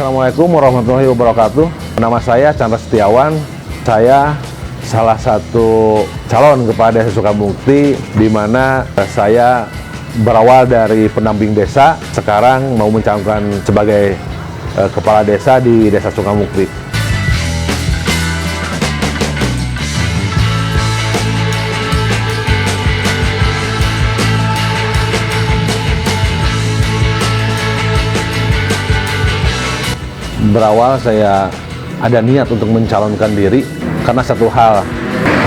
Assalamualaikum warahmatullahi wabarakatuh. Nama saya Chandra Setiawan. Saya salah satu calon kepala desa Sukamukti, di mana saya berawal dari pendamping desa, sekarang mau mencalonkan sebagai kepala desa di desa Sukamukti. Berawal saya ada niat untuk mencalonkan diri karena satu hal.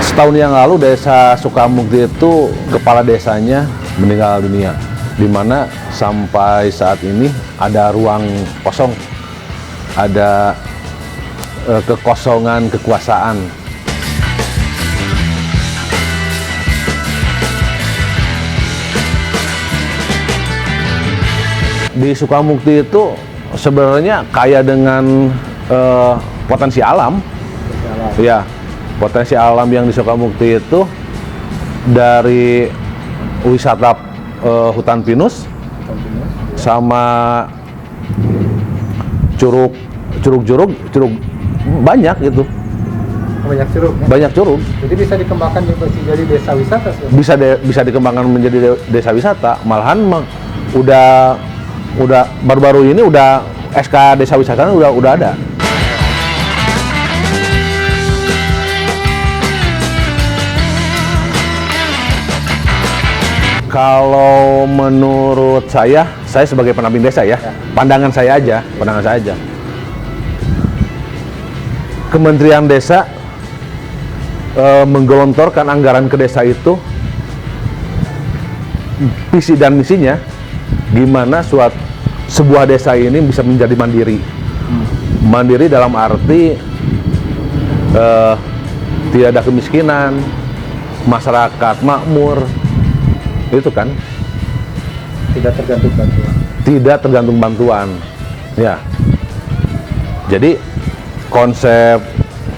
Setahun yang lalu desa Sukamukti itu kepala desanya meninggal dunia, di mana sampai saat ini ada ruang kosong, ada kekosongan kekuasaan. Di Sukamukti itu sebenarnya kaya dengan potensi alam. Ya, potensi alam yang di Sukamukti itu dari wisata hutan pinus sama curug banyak gitu. Banyak curug. Ya? Banyak curug. Jadi bisa dikembangkan menjadi desa wisata. Bisa dikembangkan menjadi desa wisata. Malahan udah baru-baru ini udah SK desa wisata udah ada. Kalau menurut saya sebagai pendamping desa ya, pandangan saya aja. Kementerian Desa menggelontorkan anggaran ke desa itu, visi dan misinya gimana sebuah desa ini bisa menjadi mandiri. Mandiri dalam arti tidak ada kemiskinan, masyarakat makmur, itu kan. Tidak tergantung bantuan. Ya. Jadi konsep,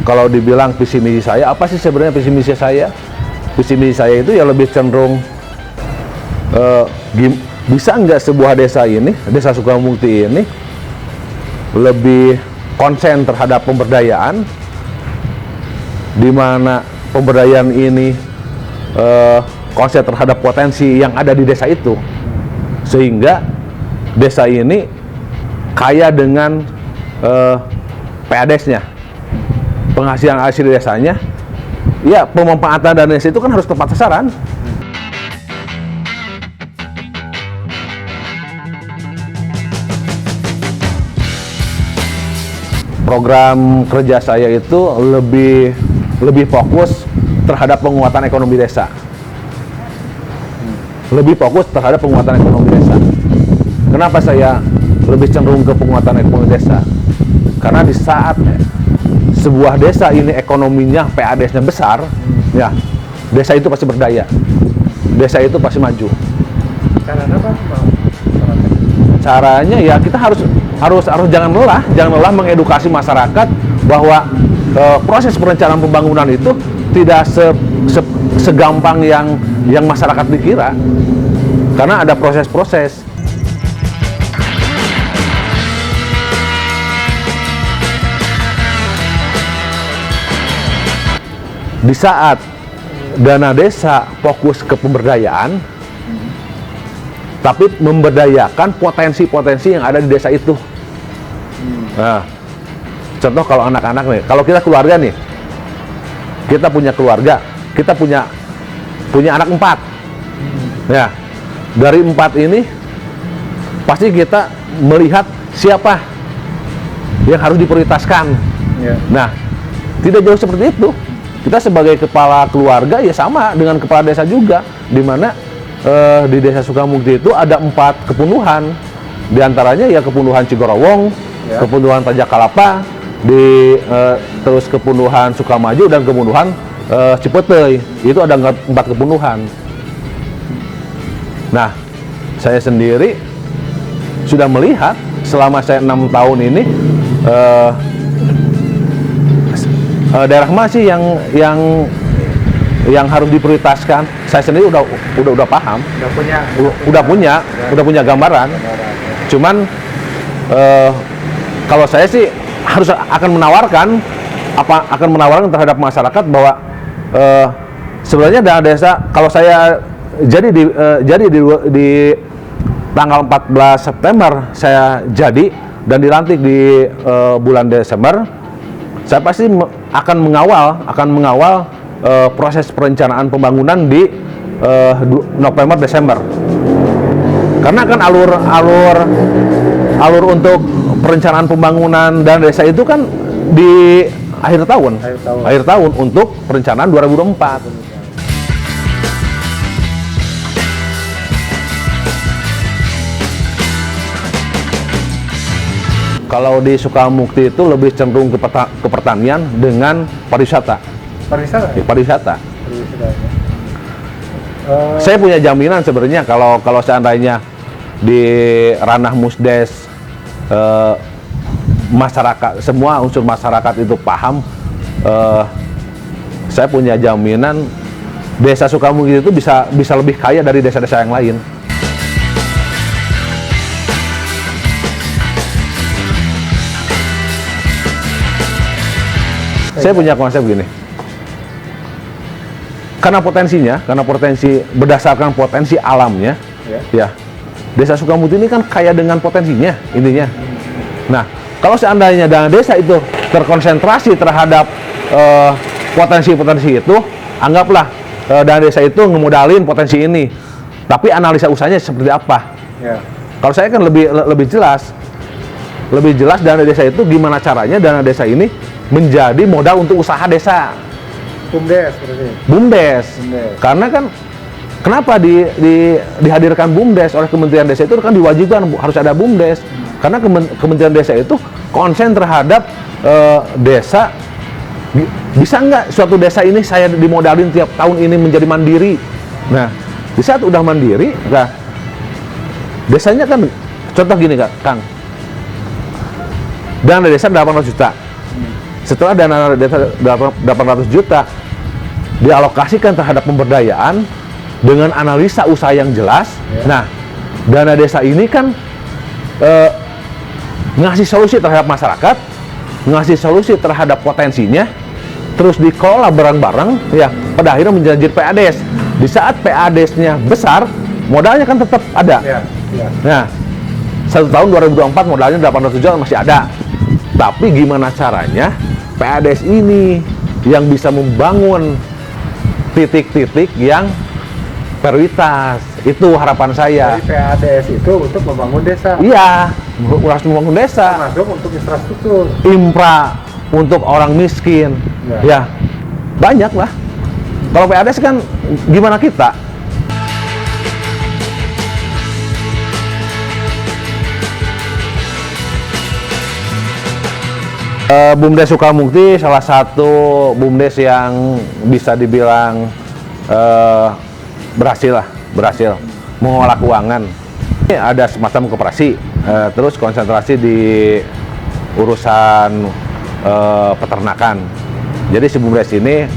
kalau dibilang visi misi saya, apa sih sebenarnya visi misi saya? Visi misi saya itu ya lebih cenderung bisa nggak sebuah desa ini, desa Sukamukti ini lebih konsen terhadap pemberdayaan, di mana pemberdayaan ini konsen terhadap potensi yang ada di desa itu, sehingga desa ini kaya dengan PADES-nya, penghasilan asli desanya. Ya, pemanfaatan dana desa itu kan harus tepat sasaran. Program kerja saya itu lebih fokus terhadap penguatan ekonomi desa. Kenapa saya lebih cenderung ke penguatan ekonomi desa? Karena di saat sebuah desa ini ekonominya, PADES-nya besar, ya, desa itu pasti berdaya. Desa itu pasti maju. Caranya apa? Caranya ya kita harus jangan lelah mengedukasi masyarakat bahwa proses perencanaan pembangunan itu tidak segampang yang masyarakat dikira, karena ada proses-proses. Di saat dana desa fokus ke pemberdayaan, tapi memberdayakan potensi-potensi yang ada di desa itu. Nah, contoh kalau anak-anak nih, kalau kita keluarga nih, kita punya keluarga, kita punya anak 4. Ya, dari 4 ini pasti kita melihat siapa yang harus diprioritaskan. Nah, tidak jauh seperti itu. Kita sebagai kepala keluarga ya sama dengan kepala desa juga, di mana di desa Sukamukti itu ada 4 kepunduhan. Di antaranya ya kepunduhan Cigorowong, kepunduhan Tajakalapa, terus kepunduhan Sukamaju, dan kepunduhan Cipeteuy. Itu ada 4 kepunduhan. Nah, saya sendiri sudah melihat selama saya 6 tahun ini daerah masih yang harus diprioritaskan. Saya sendiri udah paham, udah punya gambaran. Cuman kalau saya sih harus akan menawarkan terhadap masyarakat bahwa sebenarnya dana desa, kalau saya jadi di tanggal 14 September saya jadi dan dilantik di bulan Desember, saya pasti akan mengawal proses perencanaan pembangunan di November Desember. Karena kan alur untuk perencanaan pembangunan dana desa itu kan di akhir tahun untuk perencanaan 2024. Kalau di Sukamukti itu lebih cenderung ke pertanian dengan pariwisata. Pariwisata. Saya punya jaminan sebenarnya kalau seandainya di ranah Musdes masyarakat, semua unsur masyarakat itu paham, saya punya jaminan desa Sukamukti itu bisa lebih kaya dari desa-desa yang lain. Saya punya konsep gini, karena potensi berdasarkan potensi alamnya, ya desa Sukamukti ini kan kaya dengan potensinya intinya. Nah, kalau seandainya dana desa itu terkonsentrasi terhadap potensi-potensi itu, anggaplah dana desa itu ngemodalin potensi ini, tapi analisa usahanya seperti apa? Kalau saya kan lebih jelas dana desa itu gimana caranya dana desa ini menjadi modal untuk usaha desa. BUMDes. Karena kan kenapa dihadirkan BUMDes oleh Kementerian Desa itu kan diwajibkan harus ada BUMDes. Karena Kementerian Desa itu konsen terhadap desa. Bisa nggak suatu desa ini saya dimodalin tiap tahun ini menjadi mandiri? Nah, di saat udah mandiri, nah, desanya kan contoh gini Kang. Dana desa 800 juta. Setelah dana desa 800 juta dialokasikan terhadap pemberdayaan dengan analisa usaha yang jelas. Nah, dana desa ini kan ngasih solusi terhadap masyarakat, ngasih solusi terhadap potensinya, terus dikelola bareng-bareng, ya pada akhirnya menjadi PADES. Di saat PADES-nya besar, modalnya kan tetap ada. Nah, 1 tahun 2024 modalnya 800 juta masih ada. Tapi gimana caranya PADES ini yang bisa membangun titik-titik yang prioritas? Itu harapan saya. Jadi PADES itu untuk membangun desa. Iya, harus membangun desa. Termasuk untuk infrastruktur. Infra untuk orang miskin. Ya, banyak lah. Kalau PADES kan gimana kita? BUMDes Sukamukti salah satu BUMDes yang bisa dibilang berhasil mengolah keuangan. Ini ada semacam koperasi, terus konsentrasi di urusan peternakan. Jadi si BUMDes ini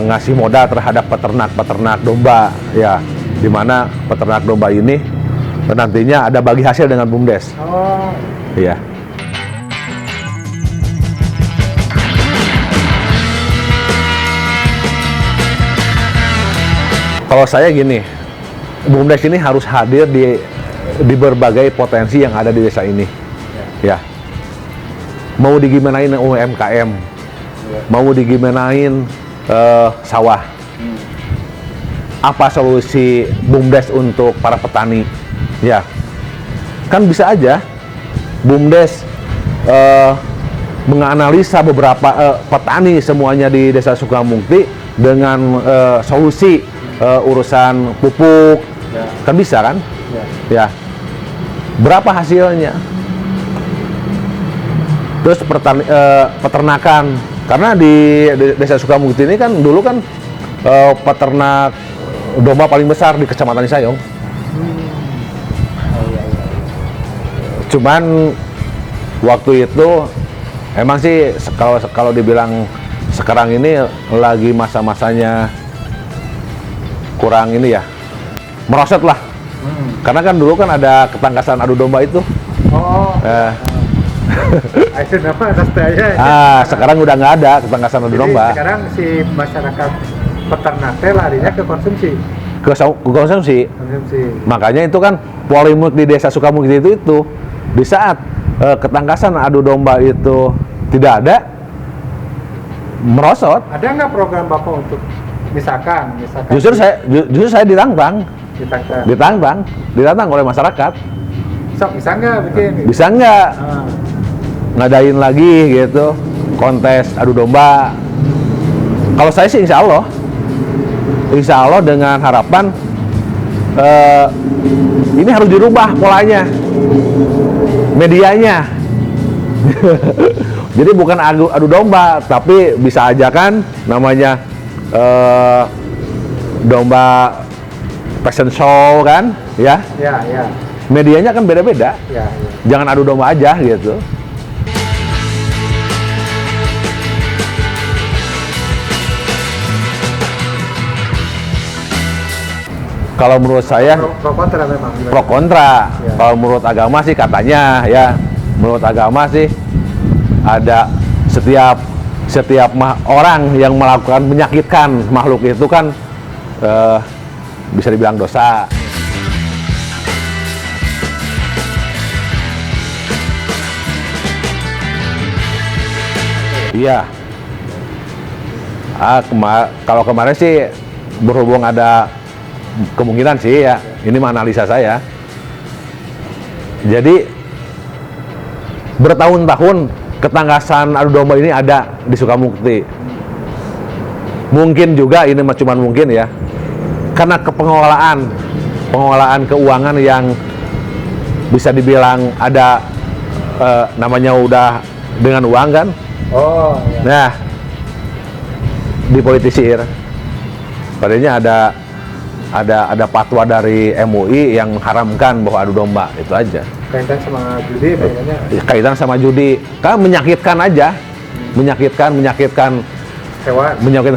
ngasih modal terhadap peternak domba, ya, di mana peternak domba ini nantinya ada bagi hasil dengan BUMDes. Iya. Kalau saya gini, BUMDes ini harus hadir di berbagai potensi yang ada di desa ini. Ya. Mau digimanain UMKM, mau digimanain sawah. Apa solusi BUMDes untuk para petani? Ya, kan bisa aja BUMDes menganalisa beberapa petani semuanya di desa Sukamukti dengan solusi urusan pupuk, kan bisa kan? Ya. Berapa hasilnya? Terus peternakan, karena di desa Sukamukti ini kan dulu kan peternak domba paling besar di Kecamatan Sayong. Cuman waktu itu emang sih kalau dibilang sekarang ini lagi masa-masanya kurang ini ya, merosot lah. Karena kan dulu kan ada ketangkasan adu domba itu. Itu nama nastaya. Sekarang udah nggak ada ketangkasan adu Jadi domba. sekarang si masyarakat peternak teh larinya ke konsumsi. Ke konsumsi. Konsumsi. Makanya itu kan polemik di desa Sukamukti itu di saat ketangkasan adu domba itu tidak ada, merosot. Ada nggak program Bapak untuk misalkan Justru saya ditantang ditantang oleh masyarakat. sok bisa nggak bikin? Bisa nggak Ah, ngadain lagi gitu kontes adu domba? Kalau saya sih insya Allah dengan harapan ini harus dirubah polanya, medianya. Jadi bukan adu domba, tapi bisa aja kan namanya domba fashion show kan, ya. ya. Medianya kan beda-beda. Ya. Jangan adu domba aja gitu. Kalau menurut saya Pro kontra memang. pro kontra. Ya. Kalau menurut agama sih katanya ya, menurut agama sih ada setiap orang yang melakukan menyakitkan makhluk itu kan bisa dibilang dosa. Iya. Kalau kemarin sih berhubung ada kemungkinan sih ya, ini mah analisa saya. Jadi bertahun-tahun ketangkasan adu domba ini ada di Sukamukti. Mungkin juga ini mah cuman mungkin ya, karena pengelolaan keuangan yang bisa dibilang ada namanya udah dengan uang kan. Oh, ya. Nah, dipolitisir. Padahal ada fatwa dari MUI yang mengharamkan bahwa adu domba, itu aja. Kaitan sama judi kayaknya. Kaitan sama judi, kan menyakitkan aja, menyakitkan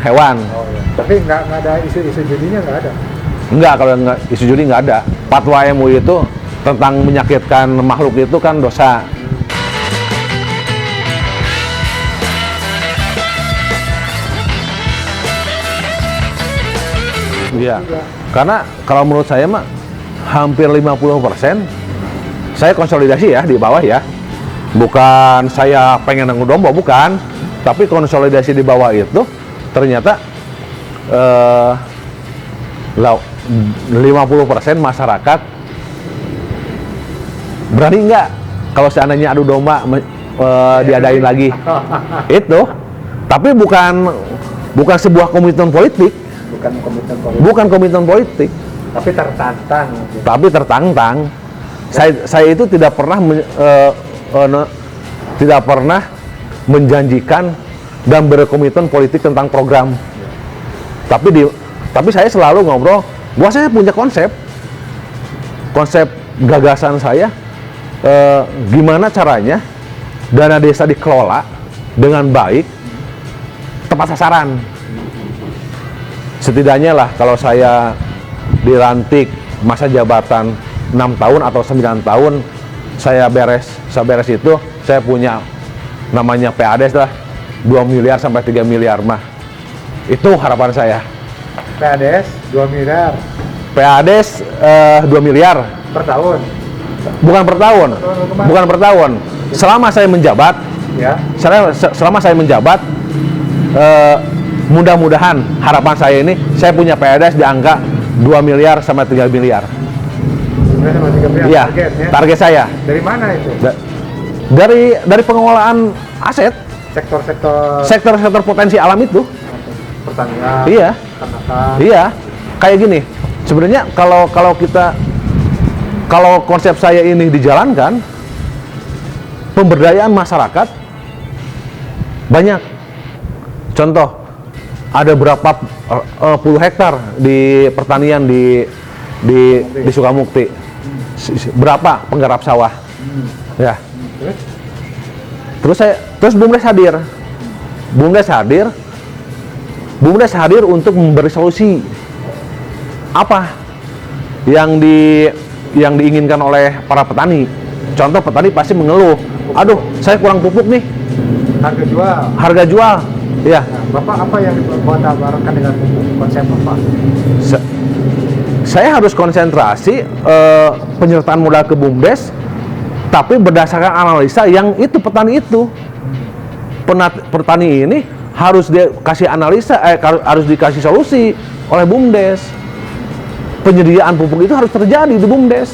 hewan. Oh, ya. Tapi nggak ada isu-isu judinya nggak ada. Enggak, kalau enggak, isu judi nggak ada. Fatwa MUI itu tentang menyakitkan makhluk itu kan dosa. Iya, karena kalau menurut saya mah hampir 50% saya konsolidasi ya di bawah ya. Bukan saya pengen nanggung domba, bukan. Tapi konsolidasi di bawah itu ternyata 50% masyarakat berani nggak kalau seandainya adu domba diadain lagi. Itu, tapi bukan sebuah komitmen politik. Bukan komitmen politik, tapi tertantang. Saya itu tidak pernah menjanjikan dan berkomitmen politik tentang program. Tapi saya selalu ngobrol, bahwa saya punya konsep gagasan saya, gimana caranya dana desa dikelola dengan baik, tepat sasaran. Setidaknya lah kalau saya dilantik masa jabatan 6 tahun atau 9 tahun, saya beres itu, saya punya namanya PADES lah, 2 miliar sampai 3 miliar mah. Itu harapan saya. PADES 2 miliar. PADES 2 miliar. Per tahun? Bukan per tahun. Selama saya menjabat, Ya. selama saya menjabat, mudah-mudahan harapan saya ini saya punya PADES di angka 2 miliar sampai 3 miliar. Iya, target saya. Dari mana itu? Dari pengelolaan aset, sektor potensi alam itu. Pertanian. Iya. Peternakan. Iya. Kayak gini. Sebenarnya kalau konsep saya ini dijalankan, pemberdayaan masyarakat banyak. Contoh, ada berapa puluh hektar di pertanian di Sukamukti, berapa penggarap sawah, ya. Terus BUMDes hadir untuk memberi solusi apa yang diinginkan oleh para petani. contoh petani pasti mengeluh, aduh saya kurang pupuk nih, Harga jual. harga jual. Ya, Nah, Bapak apa yang dibuat tawarkan dengan pupuk? Konsep apa? saya harus konsentrasi penyertaan modal ke BUMDes, tapi berdasarkan analisa yang itu petani itu. Petani ini harus dikasih analisa, harus dikasih solusi oleh BUMDes. Penyediaan pupuk itu harus terjadi di BUMDes.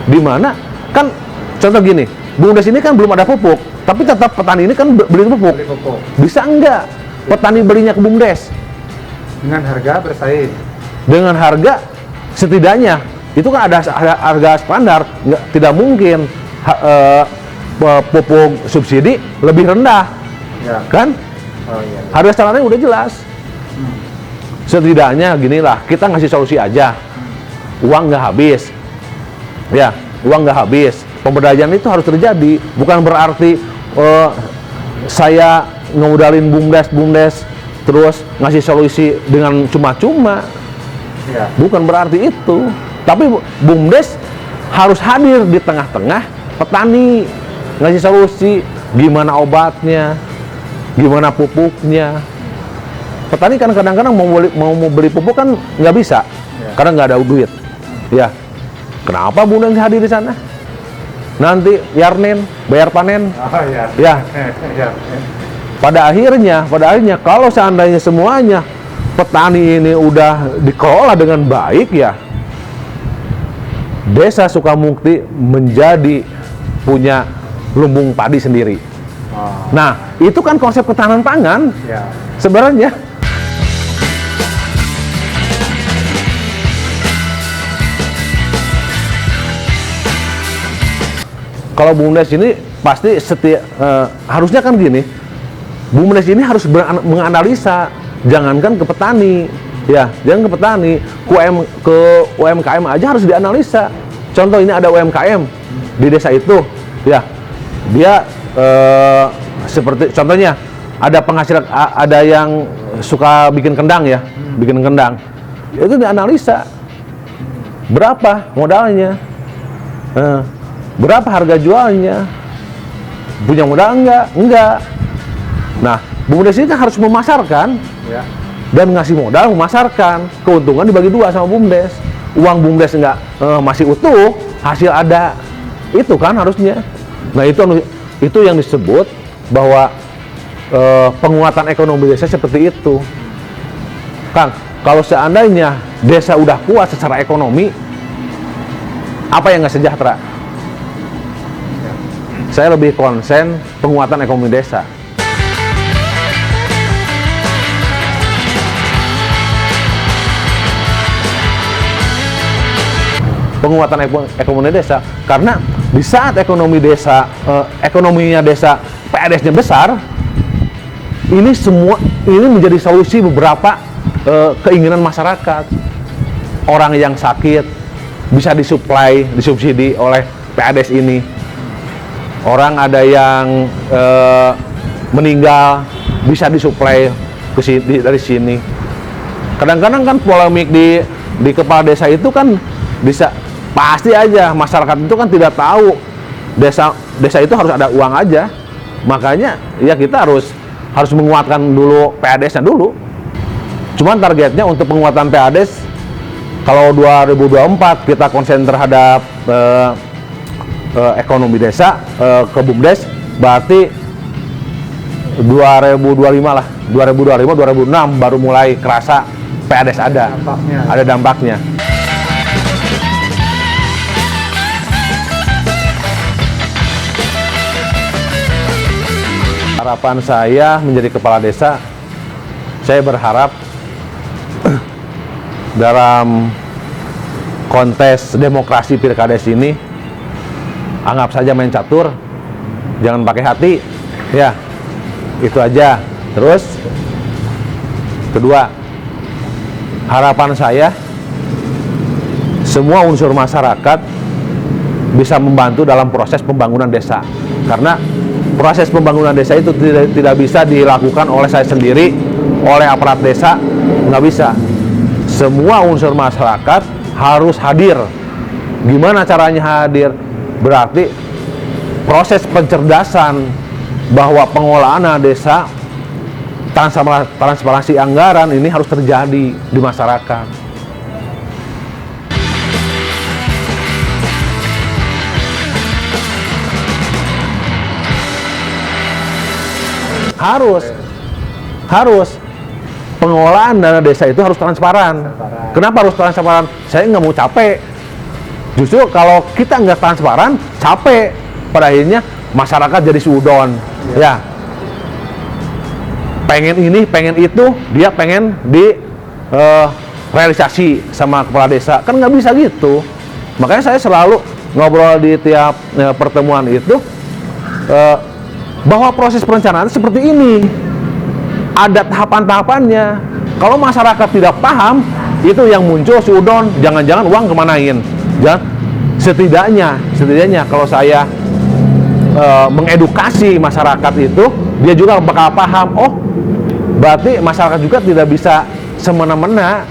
Di mana kan contoh gini, BUMDes ini kan belum ada pupuk, tapi tetap petani ini kan beli pupuk. Beli pupuk Bisa enggak petani belinya ke BUMDes dengan harga bersaing. dengan harga setidaknya itu kan ada harga standar, tidak mungkin pupuk subsidi lebih rendah, Ya. kan? Oh iya. Harga standarnya udah jelas. Setidaknya ginilah, kita ngasih solusi aja, uang nggak habis, ya, uang nggak habis. Pemberdayaan itu harus terjadi, bukan berarti saya ngmodalin BUMDes terus ngasih solusi dengan cuma-cuma, Ya. bukan berarti itu. Tapi BUMDes harus hadir di tengah-tengah petani, ngasih solusi gimana obatnya, gimana pupuknya. Petani kan kadang-kadang mau beli pupuk kan nggak bisa, karena nggak ada duit. Ya, kenapa BUMDes hadir di sana? Nanti Yarnin bayar panen. Oh iya. Ya, Ya. pada akhirnya kalau seandainya semuanya petani ini udah dikelola dengan baik, ya Desa Sukamukti menjadi punya lumbung padi sendiri. Oh, Nah, itu kan konsep ketahanan pangan ya. sebenarnya. Kalau BUMDes ini pasti harusnya kan gini, BUMDes ini harus menganalisa, jangankan ke petani, ya, jangan ke petani, ke UMKM aja harus dianalisa. Contoh ini ada UMKM di desa itu, ya, dia seperti contohnya ada penghasilan, ada yang suka bikin kendang, ya, bikin kendang, itu dianalisa berapa modalnya, berapa harga jualnya, punya modal enggak. Nah, BUMDes ini kan harus memasarkan, Ya. dan ngasih modal memasarkan, keuntungan dibagi dua sama BUMDes. Uang BUMDes enggak masih utuh, hasil ada, itu kan harusnya. Nah, itu yang disebut bahwa penguatan ekonomi desa seperti itu. Kang, kalau seandainya desa udah kuat secara ekonomi, apa yang nggak sejahtera? Saya lebih konsen penguatan ekonomi desa. Penguatan ekonomi desa, karena di saat ekonomi desa, ekonominya desa, PADS-nya besar, ini menjadi solusi beberapa keinginan masyarakat. Orang yang sakit bisa disubsidi oleh PADS ini. Orang ada yang meninggal bisa disuplai dari sini. Kadang-kadang kan polemik di kepala desa itu kan bisa pasti aja masyarakat itu kan tidak tahu desa itu harus ada uang aja. Makanya ya kita harus menguatkan dulu PADS-nya dulu. Cuman targetnya untuk penguatan PADS kalau 2024 kita konsen terhadap ekonomi desa ke BUMDes, berarti 2025 lah, 2025 2026 baru mulai kerasa PADS ada dampaknya. Harapan saya menjadi kepala desa, saya berharap dalam kontes demokrasi pilkades ini, anggap saja main catur, jangan pakai hati, ya, itu aja. Terus, kedua, harapan saya, semua unsur masyarakat bisa membantu dalam proses pembangunan desa, karena proses pembangunan desa itu tidak bisa dilakukan oleh saya sendiri, oleh aparat desa, nggak bisa. Semua unsur masyarakat harus hadir. Gimana caranya hadir? Berarti proses pencerdasan bahwa pengelolaan dana desa, transparansi anggaran ini harus terjadi di masyarakat. Harus pengelolaan dana desa itu harus transparan. Kenapa harus transparan? Saya nggak mau capek. Justru kalau kita nggak transparan, capek. Pada akhirnya masyarakat jadi suudon. Ya, pengen ini, pengen itu, dia pengen di realisasi sama kepala desa. Kan nggak bisa gitu. Makanya saya selalu ngobrol di tiap pertemuan itu bahwa proses perencanaan seperti ini. Ada tahapan-tahapannya. Kalau masyarakat tidak paham, itu yang muncul suudon, jangan-jangan uang kemanain. Setidaknya kalau saya mengedukasi masyarakat itu, dia juga bakal paham. Oh, berarti masyarakat juga tidak bisa semena-mena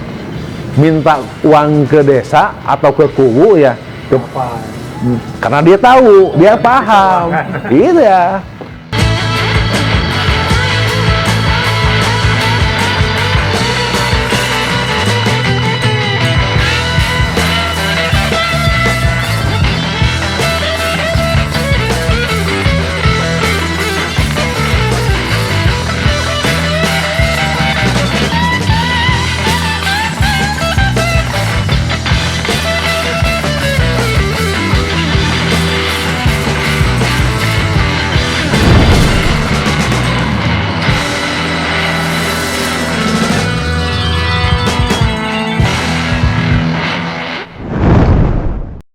minta uang ke desa atau ke kubu ya, karena dia tahu, dia paham, gitu ya.